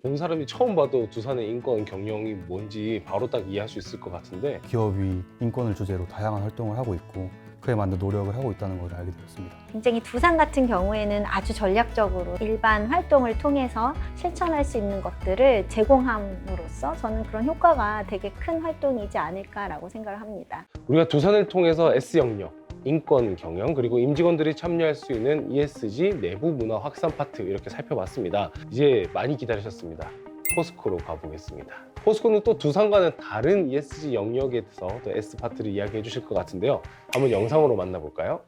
본 사람이 처음 봐도 두산의 인권 경영이 뭔지 바로 딱 이해할 수 있을 것 같은데, 기업이 인권을 주제로 다양한 활동을 하고 있고 그에 맞는 노력을 하고 있다는 걸 알게 되었습니다. 굉장히 두산 같은 경우에는 아주 전략적으로 일반 활동을 통해서 실천할 수 있는 것들을 제공함으로써 저는 그런 효과가 되게 큰 활동이지 않을까라고 생각을 합니다. 우리가 두산을 통해서 S 영역, 인권 경영, 그리고 임직원들이 참여할 수 있는 ESG 내부 문화 확산 파트 이렇게 살펴봤습니다. 이제 많이 기다리셨습니다. 포스코로 가보겠습니다. 포스코는 또 두산과는 다른 ESG 영역에 대해서 또 S 파트를 이야기해 주실 것 같은데요. 한번 영상으로 만나볼까요?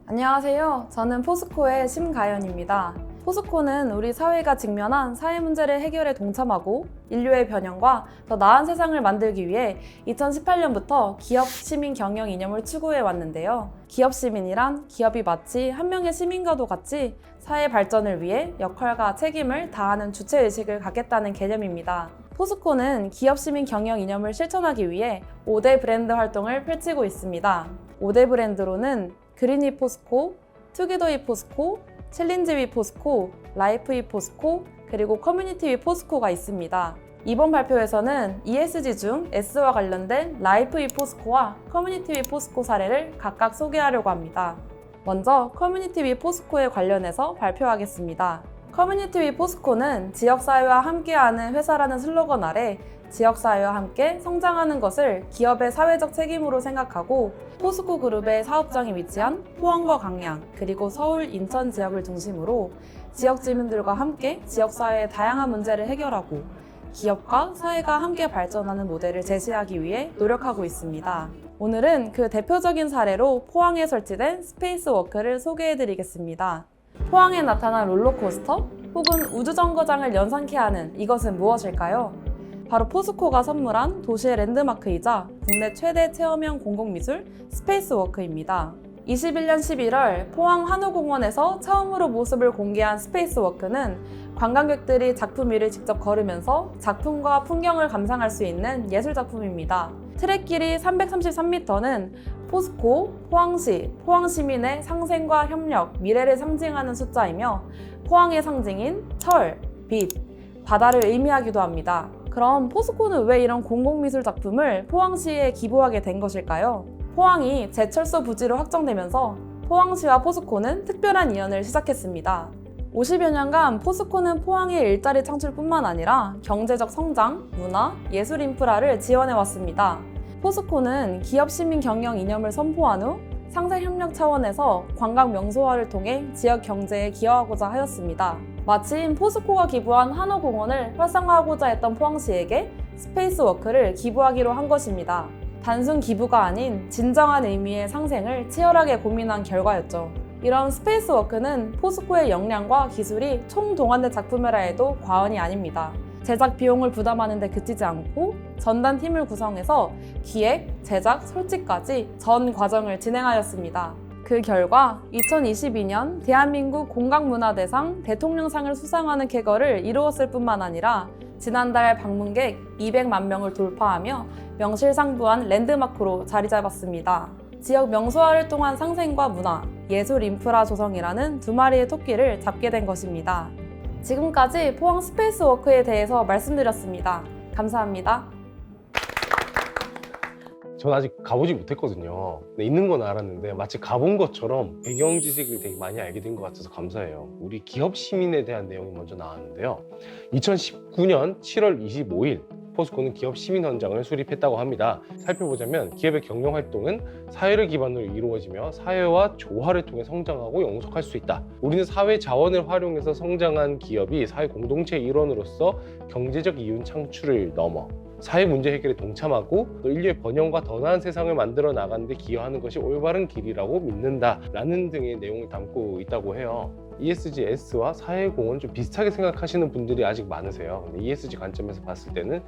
안녕하세요. 저는 포스코의 심가연입니다. 포스코는 우리 사회가 직면한 사회 문제를 해결에 동참하고 인류의 변형과 더 나은 세상을 만들기 위해 2018년부터 기업 시민 경영 이념을 추구해 왔는데요. 기업 시민이란 기업이 마치 한 명의 시민과도 같이 사회 발전을 위해 역할과 책임을 다하는 주체의식을 갖겠다는 개념입니다. 포스코는 기업 시민 경영 이념을 실천하기 위해 5대 브랜드 활동을 펼치고 있습니다. 5대 브랜드로는 그린 위 포스코, 투게더 위 포스코, 챌린지 위 포스코, 라이프 위 포스코, 그리고 커뮤니티 위 포스코가 있습니다. 이번 발표에서는 ESG 중 S와 관련된 라이프 위 포스코와 커뮤니티 위 포스코 사례를 각각 소개하려고 합니다. 먼저 커뮤니티 위 포스코에 관련해서 발표하겠습니다. 커뮤니티 위 포스코는 지역사회와 함께하는 회사라는 슬로건 아래 지역사회와 함께 성장하는 것을 기업의 사회적 책임으로 생각하고 포스코 그룹의 사업장이 위치한 포항과 강양, 그리고 서울, 인천 지역을 중심으로 지역 주민들과 함께 지역사회의 다양한 문제를 해결하고 기업과 사회가 함께 발전하는 모델을 제시하기 위해 노력하고 있습니다. 오늘은 그 대표적인 사례로 포항에 설치된 스페이스워크를 소개해드리겠습니다. 포항에 나타난 롤러코스터 혹은 우주정거장을 연상케 하는 이것은 무엇일까요? 바로 포스코가 선물한 도시의 랜드마크이자 국내 최대 체험형 공공미술 스페이스워크입니다. 21년 11월 포항 한우공원에서 처음으로 모습을 공개한 스페이스워크는 관광객들이 작품 위를 직접 걸으면서 작품과 풍경을 감상할 수 있는 예술작품입니다. 트랙 길이 333m는 포스코, 포항시, 포항시민의 상생과 협력, 미래를 상징하는 숫자이며 포항의 상징인 철, 빛, 바다를 의미하기도 합니다. 그럼 포스코는 왜 이런 공공미술 작품을 포항시에 기부하게 된 것일까요? 포항이 제철소 부지로 확정되면서 포항시와 포스코는 특별한 인연을 시작했습니다. 50여 년간 포스코는 포항의 일자리 창출뿐만 아니라 경제적 성장, 문화, 예술 인프라를 지원해왔습니다. 포스코는 기업 시민 경영 이념을 선포한 후 상생협력 차원에서 관광 명소화를 통해 지역 경제에 기여하고자 하였습니다. 마침 포스코가 기부한 한우공원을 활성화하고자 했던 포항시에게 스페이스워크를 기부하기로 한 것입니다. 단순 기부가 아닌 진정한 의미의 상생을 치열하게 고민한 결과였죠. 이런 스페이스워크는 포스코의 역량과 기술이 총동원된 작품이라 해도 과언이 아닙니다. 제작 비용을 부담하는 데 그치지 않고 전담팀을 구성해서 기획, 제작, 설치까지 전 과정을 진행하였습니다. 그 결과 2022년 대한민국 공각문화대상 대통령상을 수상하는 쾌거를 이루었을 뿐만 아니라 지난달 방문객 200만 명을 돌파하며 명실상부한 랜드마크로 자리 잡았습니다. 지역 명소화를 통한 상생과 문화, 예술 인프라 조성이라는 두 마리의 토끼를 잡게 된 것입니다. 지금까지 포항 스페이스워크에 대해서 말씀드렸습니다. 감사합니다. 전 아직 가보지 못했거든요. 네, 있는 건 알았는데 마치 가본 것처럼 배경 지식을 되게 많이 알게 된 것 같아서 감사해요. 우리 기업 시민에 대한 내용이 먼저 나왔는데요. 2019년 7월 25일 포스코는 기업 시민 현장을 수립했다고 합니다. 살펴보자면 기업의 경영 활동은 사회를 기반으로 이루어지며 사회와 조화를 통해 성장하고 영속할 수 있다. 우리는 사회 자원을 활용해서 성장한 기업이 사회 공동체의 일원으로서 경제적 이윤 창출을 넘어 사회 문제 해결에 동참하고 또 인류의 번영과 더 나은 세상을 만들어 나가는 데 기여하는 것이 올바른 길이라고 믿는다 라는 등의 내용을 담고 있다고 해요. ESG-S와 사회공헌 좀 비슷하게 생각하시는 분들이 아직 많으세요. 근데 ESG 관점에서 봤을 때는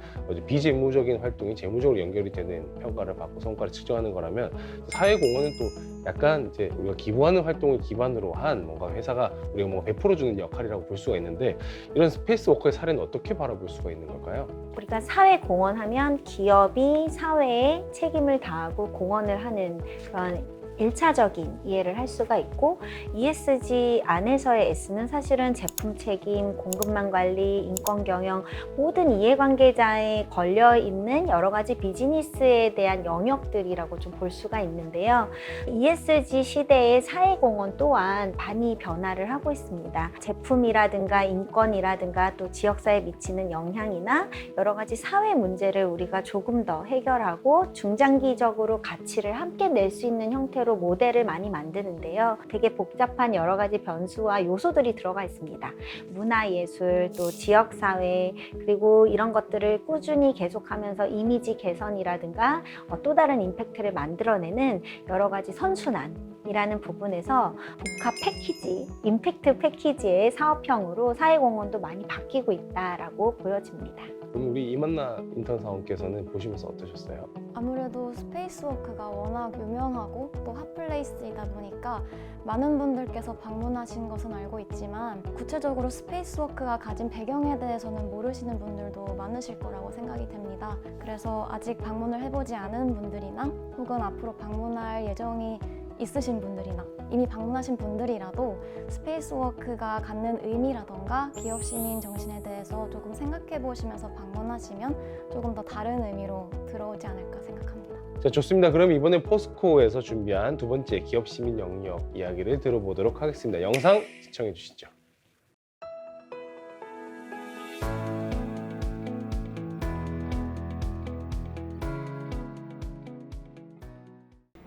비재무적인 활동이 재무적으로 연결이 되는 평가를 받고 성과를 측정하는 거라면, 사회공헌은 또 약간 이제 우리가 기부하는 활동을 기반으로 한 뭔가 회사가 우리가 뭔가 베풀어주는 역할이라고 볼 수가 있는데, 이런 스페이스워크의 사례는 어떻게 바라볼 수가 있는 걸까요? 우리가 사회 공헌하면 기업이 사회에 책임을 다하고 공헌을 하는 그런 일차적인 이해를 할 수가 있고, ESG 안에서의 S는 사실은 제품 책임, 공급망 관리, 인권 경영, 모든 이해관계자에 걸려있는 여러 가지 비즈니스에 대한 영역들이라고 좀 볼 수가 있는데요. ESG 시대의 사회공헌 또한 많이 변화를 하고 있습니다. 제품이라든가 인권이라든가 또 지역사회에 미치는 영향이나 여러 가지 사회 문제를 우리가 조금 더 해결하고 중장기적으로 가치를 함께 낼 수 있는 형태로 모델을 많이 만드는데요. 되게 복잡한 여러 가지 변수와 요소들이 들어가 있습니다. 문화예술, 또 지역사회, 그리고 이런 것들을 꾸준히 계속하면서 이미지 개선이라든가 또 다른 임팩트를 만들어내는 여러 가지 선순환이라는 부분에서 복합 패키지, 임팩트 패키지의 사업형으로 사회공헌도 많이 바뀌고 있다라고 보여집니다. 그럼 우리 이만나 인턴 사원께서는 보시면서 어떠셨어요? 아무래도 스페이스워크가 워낙 유명하고 또 핫플레이스이다 보니까 많은 분들께서 방문하신 것은 알고 있지만 구체적으로 스페이스워크가 가진 배경에 대해서는 모르시는 분들도 많으실 거라고 생각이 됩니다. 그래서 아직 방문을 해보지 않은 분들이나 혹은 앞으로 방문할 예정이 있으신 분들이나 이미 방문하신 분들이라도 스페이스워크가 갖는 의미라던가 기업 시민 정신에 대해서 조금 생각해 보시면서 방문하시면 조금 더 다른 의미로 들어오지 않을까 생각합니다. 자, 좋습니다. 그럼 이번에 포스코에서 준비한 두 번째 기업 시민 영역 이야기를 들어보도록 하겠습니다. 영상 시청해 주시죠.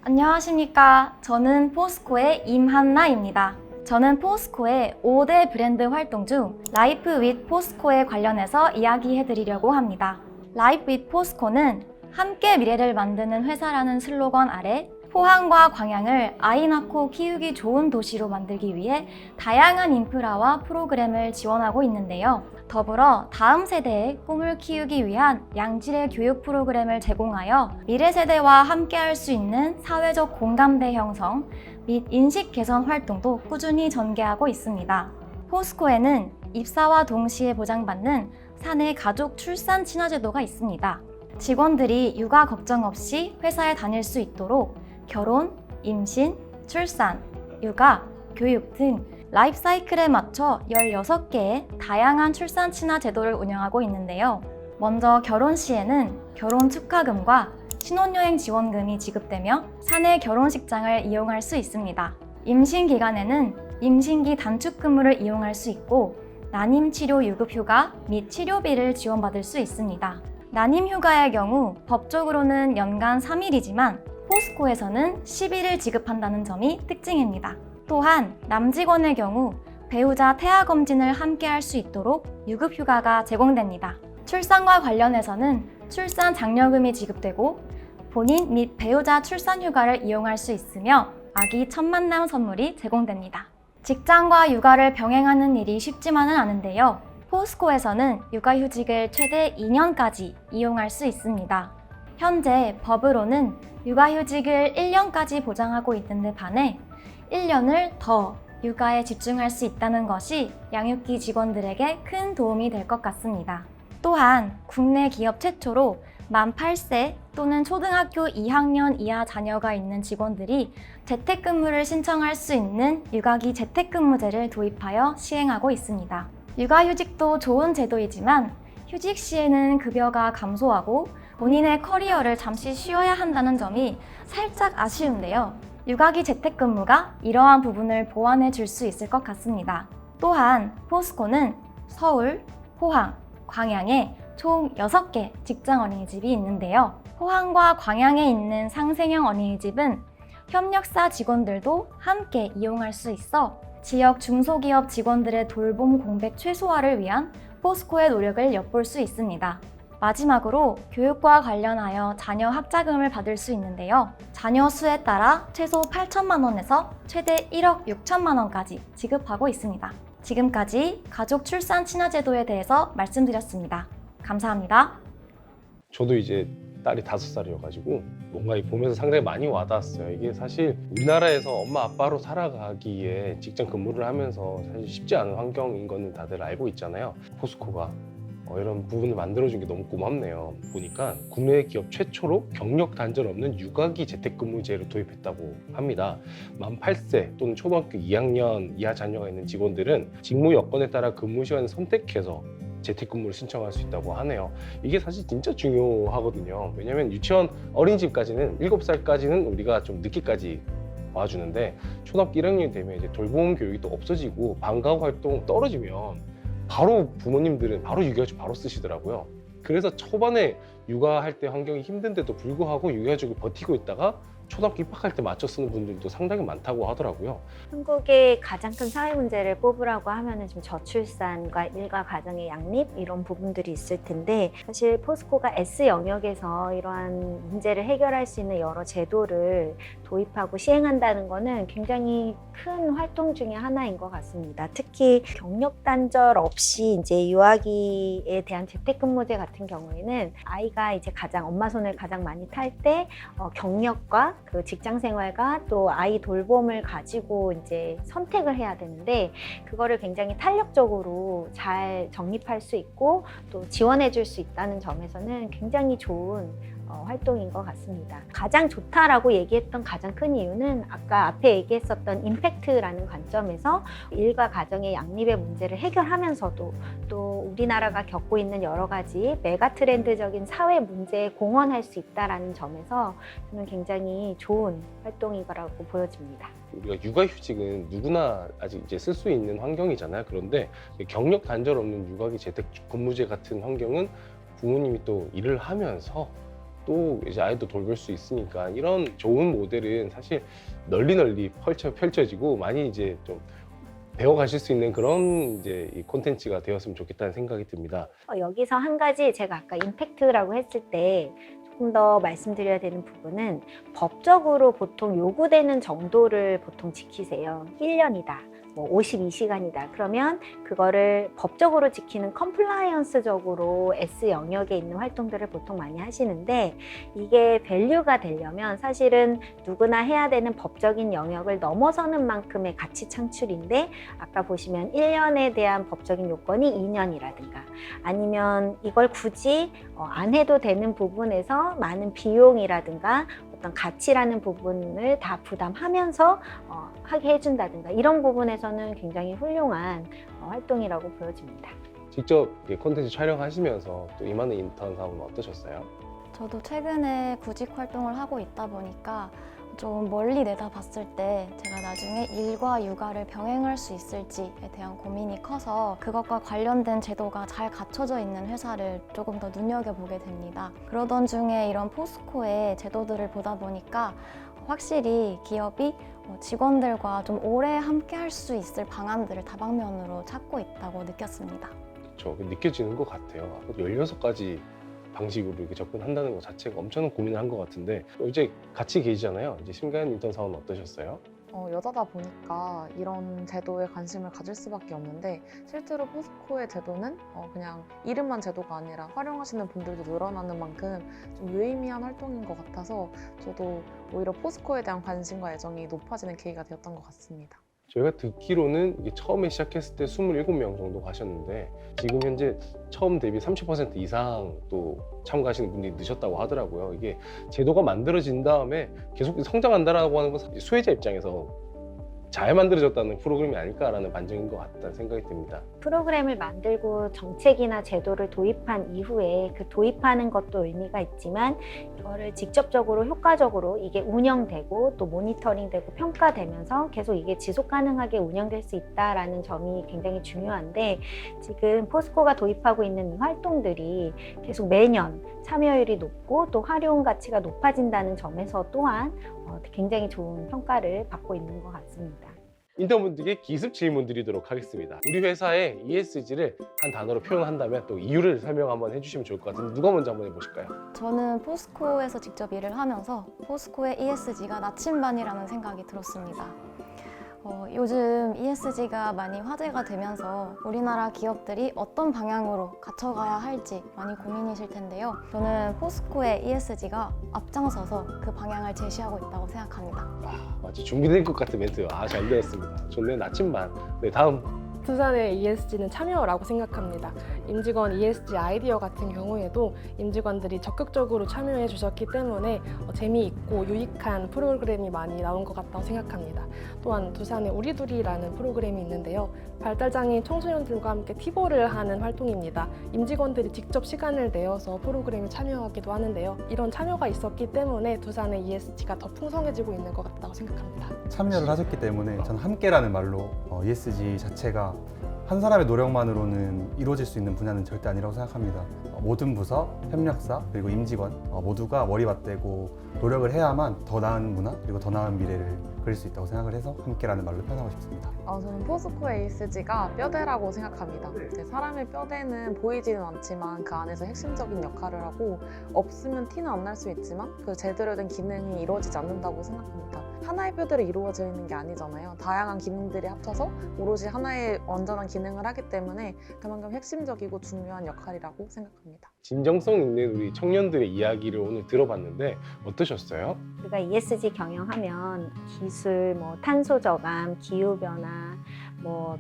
안녕하십니까. 저는 포스코의 임한나입니다. 저는 포스코의 5대 브랜드 활동 중 라이프 윗 포스코에 관련해서 이야기해드리려고 합니다. 라이프 윗 포스코는 함께 미래를 만드는 회사라는 슬로건 아래 포항과 광양을 아이 낳고 키우기 좋은 도시로 만들기 위해 다양한 인프라와 프로그램을 지원하고 있는데요. 더불어 다음 세대의 꿈을 키우기 위한 양질의 교육 프로그램을 제공하여 미래 세대와 함께할 수 있는 사회적 공감대 형성 및 인식 개선 활동도 꾸준히 전개하고 있습니다. 포스코에는 입사와 동시에 보장받는 사내 가족 출산 친화 제도가 있습니다. 직원들이 육아 걱정 없이 회사에 다닐 수 있도록 결혼, 임신, 출산, 육아, 교육 등 라이프 사이클에 맞춰 16개의 다양한 출산 친화 제도를 운영하고 있는데요. 먼저 결혼 시에는 결혼 축하금과 신혼여행 지원금이 지급되며 사내 결혼식장을 이용할 수 있습니다. 임신 기간에는 임신기 단축근무를 이용할 수 있고 난임치료 유급휴가 및 치료비를 지원받을 수 있습니다. 난임휴가의 경우 법적으로는 연간 3일이지만 포스코에서는 10일을 지급한다는 점이 특징입니다. 또한 남직원의 경우 배우자 태아 검진을 함께 할 수 있도록 유급휴가가 제공됩니다. 출산과 관련해서는 출산 장려금이 지급되고 본인 및 배우자 출산휴가를 이용할 수 있으며 아기 첫 만남 선물이 제공됩니다. 직장과 육아를 병행하는 일이 쉽지만은 않은데요. 포스코에서는 육아휴직을 최대 2년까지 이용할 수 있습니다. 현재 법으로는 육아휴직을 1년까지 보장하고 있는데 반해 1년을 더 육아에 집중할 수 있다는 것이 양육기 직원들에게 큰 도움이 될 것 같습니다. 또한 국내 기업 최초로 만 8세 또는 초등학교 2학년 이하 자녀가 있는 직원들이 재택근무를 신청할 수 있는 육아기 재택근무제를 도입하여 시행하고 있습니다. 육아휴직도 좋은 제도이지만 휴직 시에는 급여가 감소하고 본인의 커리어를 잠시 쉬어야 한다는 점이 살짝 아쉬운데요. 육아기 재택근무가 이러한 부분을 보완해 줄 수 있을 것 같습니다. 또한 포스코는 서울, 포항, 광양에 총 6개 직장 어린이집이 있는데요. 포항과 광양에 있는 상생형 어린이집은 협력사 직원들도 함께 이용할 수 있어 지역 중소기업 직원들의 돌봄 공백 최소화를 위한 포스코의 노력을 엿볼 수 있습니다. 마지막으로 교육과 관련하여 자녀 학자금을 받을 수 있는데요. 자녀 수에 따라 최소 8천만 원에서 최대 1억 6천만 원까지 지급하고 있습니다. 지금까지 가족 출산 친화 제도에 대해서 말씀드렸습니다. 감사합니다. 저도 이제 딸이 5살이어가지고 뭔가 보면서 상당히 많이 와닿았어요. 이게 사실 우리나라에서 엄마 아빠로 살아가기에 직장 근무를 하면서 사실 쉽지 않은 환경인 거는 다들 알고 있잖아요. 포스코가 이런 부분을 만들어준 게 너무 고맙네요. 보니까 국내 기업 최초로 경력 단절 없는 육아기 재택근무제를 도입했다고 합니다. 만 8세 또는 초등학교 2학년 이하 자녀가 있는 직원들은 직무 여건에 따라 근무 시간을 선택해서 재택근무를 신청할 수 있다고 하네요. 이게 사실 진짜 중요하거든요. 왜냐면 유치원 어린이집까지는 7살까지는 우리가 좀 늦게까지 와주는데 초등학교 1학년이 되면 이제 돌봄 교육이 또 없어지고 방과후 활동 떨어지면 바로 부모님들은 바로 육아휴직 바로 쓰시더라고요. 그래서 초반에 육아할 때 환경이 힘든데도 불구하고 육아휴직을 버티고 있다가 초등학교 입학할 때 맞춰 쓰는 분들도 상당히 많다고 하더라고요. 한국의 가장 큰 사회 문제를 뽑으라고 하면은 지금 저출산과 일가 가정의 양립 이런 부분들이 있을 텐데, 사실 포스코가 S 영역에서 이러한 문제를 해결할 수 있는 여러 제도를 도입하고 시행한다는 거는 굉장히 큰 활동 중에 하나인 것 같습니다. 특히 경력 단절 없이 이제 유아기에 대한 재택근무제 같은 경우에는 아이가 이제 가장 엄마 손을 가장 많이 탈 때 경력과 그 직장 생활과 또 아이 돌봄을 가지고 이제 선택을 해야 되는데, 그거를 굉장히 탄력적으로 잘 정립할 수 있고 또 지원해 줄 수 있다는 점에서는 굉장히 좋은 활동인 것 같습니다. 가장 좋다라고 얘기했던 가장 큰 이유는 아까 앞에 얘기했었던 임팩트라는 관점에서 일과 가정의 양립의 문제를 해결하면서도 또 우리나라가 겪고 있는 여러 가지 메가 트렌드적인 사회 문제에 공헌할 수 있다는 점에서 저는 굉장히 좋은 활동인 거라고 보여집니다. 우리가 육아휴직은 누구나 아직 이제 쓸 수 있는 환경이잖아요. 그런데 경력 단절 없는 육아기 재택 근무제 같은 환경은 부모님이 또 일을 하면서 또 이제 아이도 돌볼 수 있으니까 이런 좋은 모델은 사실 널리 펼쳐지고 많이 이제 좀 배워가실 수 있는 그런 이제 이 콘텐츠가 되었으면 좋겠다는 생각이 듭니다. 여기서 한 가지 제가 아까 임팩트라고 했을 때 조금 더 말씀드려야 되는 부분은, 법적으로 보통 요구되는 정도를 보통 지키세요. 1년이다. 뭐 52시간이다. 그러면 그거를 법적으로 지키는 컴플라이언스적으로 S 영역에 있는 활동들을 보통 많이 하시는데, 이게 밸류가 되려면 사실은 누구나 해야 되는 법적인 영역을 넘어서는 만큼의 가치 창출인데, 아까 보시면 1년에 대한 법적인 요건이 2년이라든가 아니면 이걸 굳이 안 해도 되는 부분에서 많은 비용이라든가 어떤 가치라는 부분을 다 부담하면서 하게 해준다든가, 이런 부분에서는 굉장히 훌륭한 활동이라고 보여집니다. 직접 콘텐츠 촬영하시면서 또 임하는 인턴 사업은 어떠셨어요? 저도 최근에 구직 활동을 하고 있다 보니까 좀 멀리 내다봤을 때 제가 나중에 일과 육아를 병행할 수 있을지에 대한 고민이 커서 그것과 관련된 제도가 잘 갖춰져 있는 회사를 조금 더 눈여겨보게 됩니다. 그러던 중에 이런 포스코의 제도들을 보다 보니까 확실히 기업이 직원들과 좀 오래 함께 할 수 있을 방안들을 다방면으로 찾고 있다고 느꼈습니다. 그렇죠. 느껴지는 것 같아요. 16가지 방식으로 이렇게 접근한다는 것 자체가 엄청난 고민을 한 것 같은데, 이제 같이 계시잖아요. 이제 심가연 인턴 사원은 어떠셨어요? 여자다 보니까 이런 제도에 관심을 가질 수밖에 없는데, 실제로 포스코의 제도는 그냥 이름만 제도가 아니라 활용하시는 분들도 늘어나는 만큼 좀 유의미한 활동인 것 같아서 저도 오히려 포스코에 대한 관심과 애정이 높아지는 계기가 되었던 것 같습니다. 저희가 듣기로는 이게 처음에 시작했을 때 27명 정도 가셨는데 지금 현재 처음 대비 30% 이상 또 참가하시는 분들이 늦었다고 하더라고요. 이게 제도가 만들어진 다음에 계속 성장한다라고 하는 건 수혜자 입장에서 잘 만들어졌다는 프로그램이 아닐까라는 반증인 것 같다는 생각이 듭니다. 프로그램을 만들고 정책이나 제도를 도입한 이후에 그 도입하는 것도 의미가 있지만, 이거를 직접적으로 효과적으로 이게 운영되고 또 모니터링되고 평가되면서 계속 이게 지속 가능하게 운영될 수 있다라는 점이 굉장히 중요한데, 지금 포스코가 도입하고 있는 이 활동들이 계속 매년 참여율이 높고 또 활용 가치가 높아진다는 점에서 또한 굉장히 좋은 평가를 받고 있는 것 같습니다. 인턴분들께 기습 질문 드리도록 하겠습니다. 우리 회사의 ESG를 한 단어로 표현한다면 또 이유를 설명 한번 해주시면 좋을 것 같은데 누가 먼저 한번 해보실까요? 저는 포스코에서 직접 일을 하면서 포스코의 ESG가 나침반이라는 생각이 들었습니다. 요즘 ESG가 많이 화제가 되면서 우리나라 기업들이 어떤 방향으로 갖춰가야 할지 많이 고민이실 텐데요. 저는 포스코의 ESG가 앞장서서 그 방향을 제시하고 있다고 생각합니다. 마치 준비된 것 같은 멘트. 잘 되었습니다. 좋네, 나침반. 네, 다음. 두산의 ESG는 참여라고 생각합니다. 임직원 ESG 아이디어 같은 경우에도 임직원들이 적극적으로 참여해 주셨기 때문에 재미있고 유익한 프로그램이 많이 나온 것 같다고 생각합니다. 또한 두산의 우리둘이라는 프로그램이 있는데요. 발달장애인 청소년들과 함께 티볼을 하는 활동입니다. 임직원들이 직접 시간을 내어서 프로그램에 참여하기도 하는데요. 이런 참여가 있었기 때문에 두산의 ESG가 더 풍성해지고 있는 것 같다고 생각합니다. 참여를 하셨기 때문에 저는 함께라는 말로 ESG 자체가 한 사람의 노력만으로는 이루어질 수 있는 분야는 절대 아니라고 생각합니다. 모든 부서, 협력사, 그리고 임직원 모두가 머리맞대고 노력을 해야만 더 나은 문화, 그리고 더 나은 미래를 그릴 수 있다고 생각을 해서 함께라는 말로 표현하고 싶습니다. 저는 포스코의 ESG가 뼈대라고 생각합니다. 사람의 뼈대는 보이지는 않지만 그 안에서 핵심적인 역할을 하고 없으면 티는 안 날 수 있지만 그 제대로 된 기능이 이루어지지 않는다고 생각합니다. 하나의 뼈대로 이루어져 있는 게 아니잖아요. 다양한 기능들이 합쳐서 오로지 하나의 완전한 기능을 하기 때문에 그만큼 핵심적이고 중요한 역할이라고 생각합니다. 진정성 있는 우리 청년들의 이야기를 오늘 들어봤는데 어떠셨어요? 우리가 ESG 경영하면 기술, 탄소 저감, 기후 변화,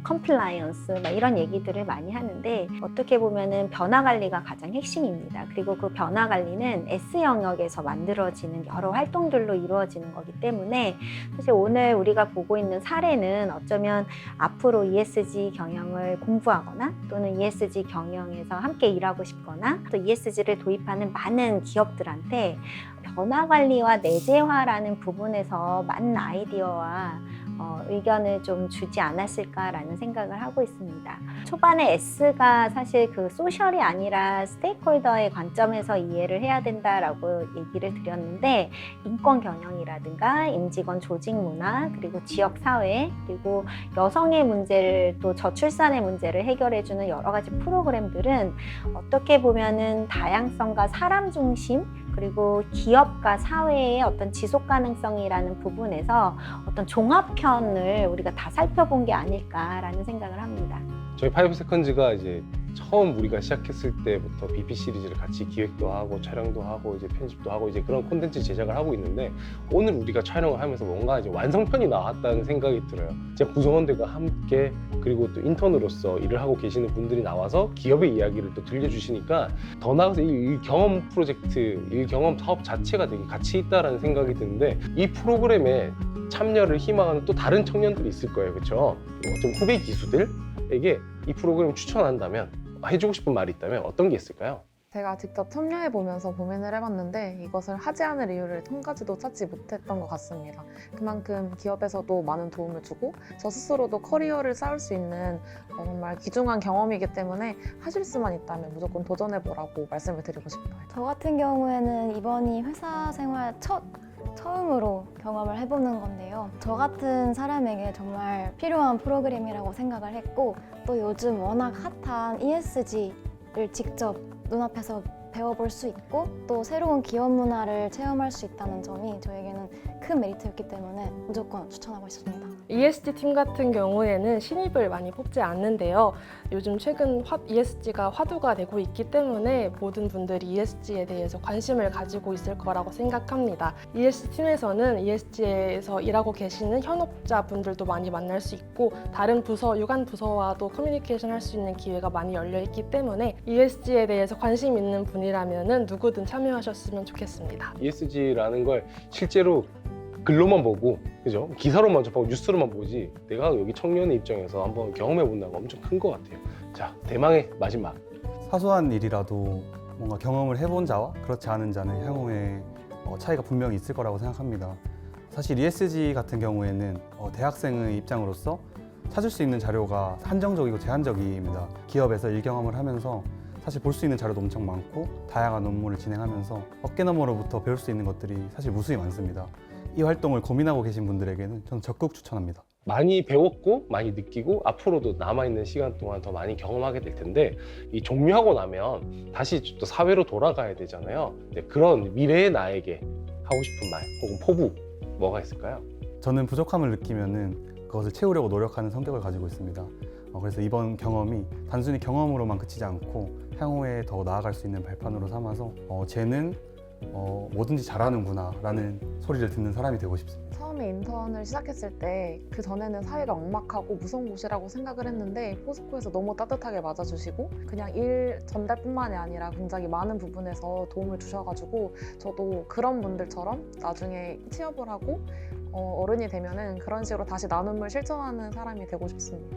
컴플라이언스 이런 얘기들을 많이 하는데 어떻게 보면은 변화 관리가 가장 핵심입니다. 그리고 그 변화 관리는 S 영역에서 만들어지는 여러 활동들로 이루어지는 거기 때문에 사실 오늘 우리가 보고 있는 사례는 어쩌면 앞으로 ESG 경영을 공부하거나 또는 ESG 경영에서 함께 일하고 싶거나 또 ESG를 도입하는 많은 기업들한테 변화 관리와 내재화라는 부분에서 많은 아이디어와 의견을 좀 주지 않았을까라는 생각을 하고 있습니다. 초반에 S가 사실 그 소셜이 아니라 스테이크홀더의 관점에서 이해를 해야 된다라고 얘기를 드렸는데 인권 경영이라든가 임직원 조직 문화 그리고 지역 사회 그리고 여성의 문제를 또 저출산의 문제를 해결해주는 여러 가지 프로그램들은 어떻게 보면은 다양성과 사람 중심 그리고 기업과 사회의 어떤 지속 가능성이라는 부분에서 어떤 종합편을 우리가 다 살펴본 게 아닐까라는 생각을 합니다. 저희 5세컨즈가 이제 처음 우리가 시작했을 때부터 BP 시리즈를 같이 기획도 하고 촬영도 하고 이제 편집도 하고 이제 그런 콘텐츠 제작을 하고 있는데 오늘 우리가 촬영을 하면서 뭔가 이제 완성편이 나왔다는 생각이 들어요. 제 구성원들과 함께 그리고 또 인턴으로서 일을 하고 계시는 분들이 나와서 기업의 이야기를 또 들려주시니까 더 나아가서 이 경험 프로젝트, 이 경험 사업 자체가 되게 가치 있다라는 생각이 드는데 이 프로그램에 참여를 희망하는 또 다른 청년들이 있을 거예요. 그렇죠? 어떤 후배 기수들에게 이 프로그램을 추천한다면 해주고 싶은 말이 있다면 어떤 게 있을까요? 제가 직접 참여해보면서 고민을 해봤는데 이것을 하지 않을 이유를 한 가지도 찾지 못했던 것 같습니다. 그만큼 기업에서도 많은 도움을 주고 저 스스로도 커리어를 쌓을 수 있는 정말 귀중한 경험이기 때문에 하실 수만 있다면 무조건 도전해보라고 말씀을 드리고 싶어요. 저 같은 경우에는 이번이 회사 생활 처음으로 경험을 해보는 건데요. 저 같은 사람에게 정말 필요한 프로그램이라고 생각을 했고 또 요즘 워낙 핫한 ESG를 직접 눈앞에서 배워볼 수 있고 또 새로운 기업 문화를 체험할 수 있다는 점이 저에게는 큰 메리트였기 때문에 무조건 추천하고 있습니다. ESG 팀 같은 경우에는 신입을 많이 뽑지 않는데요. 요즘 최근 ESG가 화두가 되고 있기 때문에 모든 분들이 ESG에 대해서 관심을 가지고 있을 거라고 생각합니다. ESG 팀에서는 ESG에서 일하고 계시는 현업자분들도 많이 만날 수 있고 다른 부서, 유관 부서와도 커뮤니케이션 할 수 있는 기회가 많이 열려 있기 때문에 ESG에 대해서 관심 있는 분이라면 누구든 참여하셨으면 좋겠습니다. ESG라는 걸 실제로 글로만 보고 그죠? 기사로만 접하고 뉴스로만 보지 내가 여기 청년의 입장에서 한번 경험해 본다는 거 엄청 큰 것 같아요. 자, 대망의 마지막. 사소한 일이라도 뭔가 경험을 해본 자와 그렇지 않은 자는 향후에 차이가 분명히 있을 거라고 생각합니다. 사실 ESG 같은 경우에는 대학생의 입장으로서 찾을 수 있는 자료가 한정적이고 제한적입니다. 기업에서 일 경험을 하면서 사실 볼 수 있는 자료도 엄청 많고 다양한 업무를 진행하면서 어깨너머로부터 배울 수 있는 것들이 사실 무수히 많습니다. 이 활동을 고민하고 계신 분들에게는 저는 적극 추천합니다. 많이 배웠고 많이 느끼고 앞으로도 남아있는 시간 동안 더 많이 경험하게 될 텐데 이 종료하고 나면 다시 또 사회로 돌아가야 되잖아요. 네, 그런 미래의 나에게 하고 싶은 말 혹은 포부 뭐가 있을까요? 저는 부족함을 느끼면은 그것을 채우려고 노력하는 성격을 가지고 있습니다. 그래서 이번 경험이 단순히 경험으로만 그치지 않고 향후에 더 나아갈 수 있는 발판으로 삼아서 쟤는 뭐든지 잘하는구나 라는 소리를 듣는 사람이 되고 싶습니다. 처음에 인턴을 시작했을 때 그 전에는 사회가 억막하고 무서운 곳이라고 생각을 했는데 포스코에서 너무 따뜻하게 맞아주시고 그냥 일 전달뿐만이 아니라 굉장히 많은 부분에서 도움을 주셔가지고 저도 그런 분들처럼 나중에 취업을 하고 어른이 되면은 그런 식으로 다시 나눔을 실천하는 사람이 되고 싶습니다.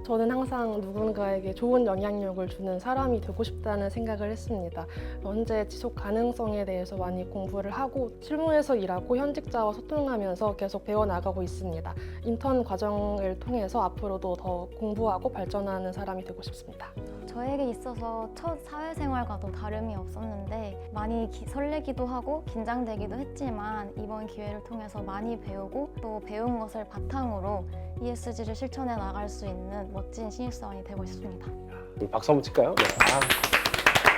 저는 항상 누군가에게 좋은 영향력을 주는 사람이 되고 싶다는 생각을 했습니다. 현재 지속 가능성에 대해서 많이 공부를 하고 실무에서 일하고 현직자와 소통하면서 계속 배워나가고 있습니다. 인턴 과정을 통해서 앞으로도 더 공부하고 발전하는 사람이 되고 싶습니다. 저에게 있어서 첫 사회생활과도 다름이 없었는데 많이 설레기도 하고 긴장되기도 했지만 이번 기회를 통해서 많이 배우고 또 배운 것을 바탕으로 ESG를 실천해 나갈 수 있는 멋진 신입사원이 되고 싶습니다. 우리 박수 한번 칠까요? 네.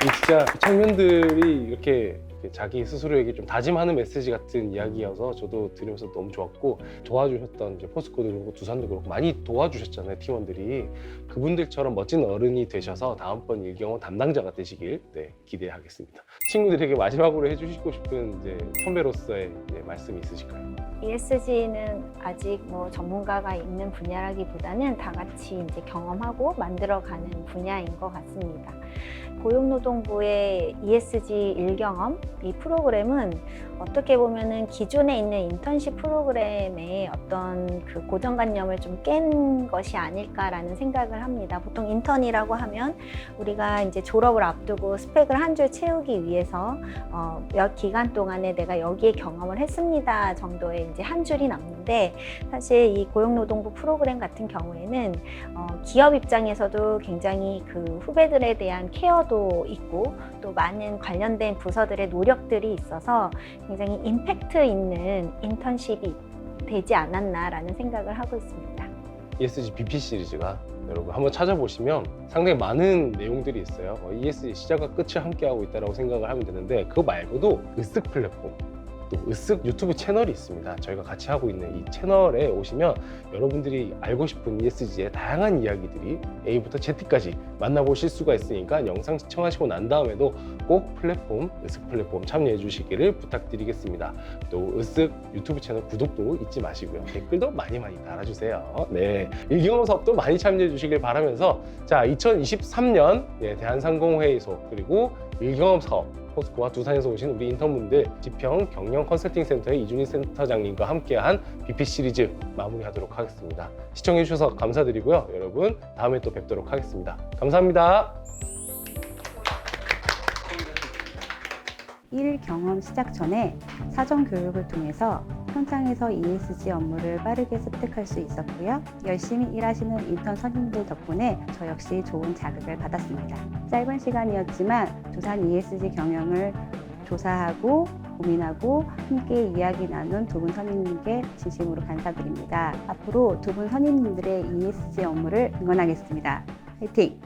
이 진짜 청년들이 이렇게 자기 스스로에게 좀 다짐하는 메시지 같은 이야기여서 저도 들으면서 너무 좋았고 도와주셨던 이제 포스코도 그렇고 두산도 그렇고 많이 도와주셨잖아요, 팀원들이. 그분들처럼 멋진 어른이 되셔서 다음번 일경험 담당자가 되시길 기대하겠습니다. 친구들에게 마지막으로 해주시고 싶은 이제 선배로서의 말씀이 있으실까요? ESG는 아직 뭐 전문가가 있는 분야라기보다는 다 같이 이제 경험하고 만들어가는 분야인 것 같습니다. 고용노동부의 ESG 일경험 이 프로그램은 어떻게 보면은 기존에 있는 인턴십 프로그램의 어떤 그 고정관념을 좀 깬 것이 아닐까라는 생각을 합니다. 보통 인턴이라고 하면 우리가 이제 졸업을 앞두고 스펙을 한 줄 채우기 위해서 몇 기간 동안에 내가 여기에 경험을 했습니다 정도의 이제 한 줄이 남는데 사실 이 고용노동부 프로그램 같은 경우에는 기업 입장에서도 굉장히 그 후배들에 대한 케어도 있고 또 많은 관련된 부서들의 노력들이 있어서 굉장히 임팩트 있는 인턴십이 되지 않았나라는 생각을 하고 있습니다. ESG BP 시리즈가 여러분 한번 찾아보시면 상당히 많은 내용들이 있어요. ESG 시작과 끝을 함께하고 있다고 생각을 하면 되는데 그거 말고도 으쓱 플랫폼 또 으쓱 유튜브 채널이 있습니다. 저희가 같이 하고 있는 이 채널에 오시면 여러분들이 알고 싶은 ESG의 다양한 이야기들이 A부터 Z까지 만나보실 수가 있으니까 영상 시청하시고 난 다음에도 꼭 플랫폼, 으쓱 플랫폼 참여해 주시기를 부탁드리겠습니다. 또 으쓱 유튜브 채널 구독도 잊지 마시고요. 댓글도 많이 달아주세요. 네, 일경험 사업도 많이 참여해 주시길 바라면서 자, 2023년 대한상공회의소 그리고 일경험 사업 포스코와 두산에서 오신 우리 인턴분들 지평 경영 컨설팅 센터의 이준희 센터장님과 함께한 BP 시리즈 마무리하도록 하겠습니다. 시청해 주셔서 감사드리고요. 여러분 다음에 또 뵙도록 하겠습니다. 감사합니다. 일 경험 시작 전에 사전 교육을 통해서 현장에서 ESG 업무를 빠르게 습득할 수 있었고요. 열심히 일하시는 인턴 선임들 덕분에 저 역시 좋은 자극을 받았습니다. 짧은 시간이었지만 두산 ESG 경영을 조사하고 고민하고 함께 이야기 나눈 두 분 선임님께 진심으로 감사드립니다. 앞으로 두 분 선임님들의 ESG 업무를 응원하겠습니다. 화이팅!